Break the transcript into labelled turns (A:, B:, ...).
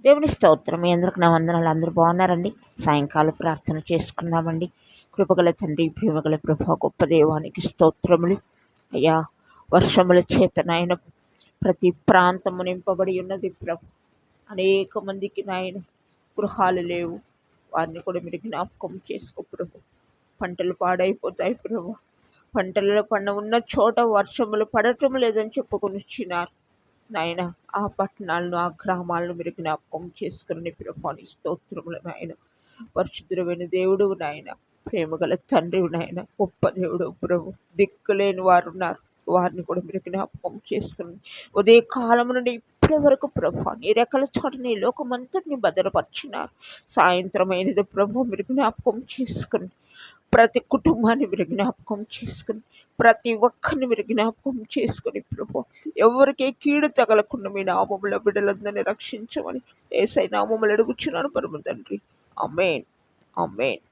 A: దేవుని స్తోత్రం. మీ అందరికి నా వందనాలు. అందరూ బాగున్నారండి? సాయంకాల ప్రార్థన చేసుకుందామండి. కృపగల తండ్రి, ప్రేమగల ప్రభా, గొప్ప దేవానికి స్తోత్రములు. అయ్యా, వర్షముల చేత నాయన ప్రతి ప్రాంతము నింపబడి ఉన్నది ప్రభు. అనేక మందికి నాయన గృహాలు లేవు, వారిని కూడా మీరు జ్ఞాపకం చేసుకో ప్రభు. పంటలు పాడైపోతాయి ప్రభు. పంటలలో పండ ఉన్న చోట వర్షములు పడటం లేదని చెప్పుకొని వచ్చినారు నాయన. ఆ పట్టణాలను, ఆ గ్రామాలను మీరు జ్ఞాపకం చేసుకుని ప్రభాని స్తోత్రములు నాయన. పరిశుద్ధుడైన దేవుడు నాయన, ప్రేమగల తండ్రి నాయన, గొప్ప దేవుడు ప్రభు. దిక్కులేని వారు ఉన్నారు, వారిని కూడా మీరు జ్ఞాపకం చేసుకుని ఉదయ కాలం నుండి ఇప్పటి వరకు ప్రభా నీ రెక్కల చోట నీ లోకమంతటిని భద్రపరిచినారు. సాయంత్రం అయినది ప్రభు, మీరు జ్ఞాపకం చేసుకుని ప్రతి కుటుంబాన్ని మీరు జ్ఞాపకం చేసుకుని ప్రతి ఒక్కరిని మీరు జ్ఞాపకం చేసుకుని ప్రభు, ఎవరికి కీడు తగలకుండా మీ నామముల బిడ్డలందరినీ రక్షించమని యేసయ్య నామములు అడుగుచున్నాను పరమ తండ్రి. ఆమేన్, ఆమేన్.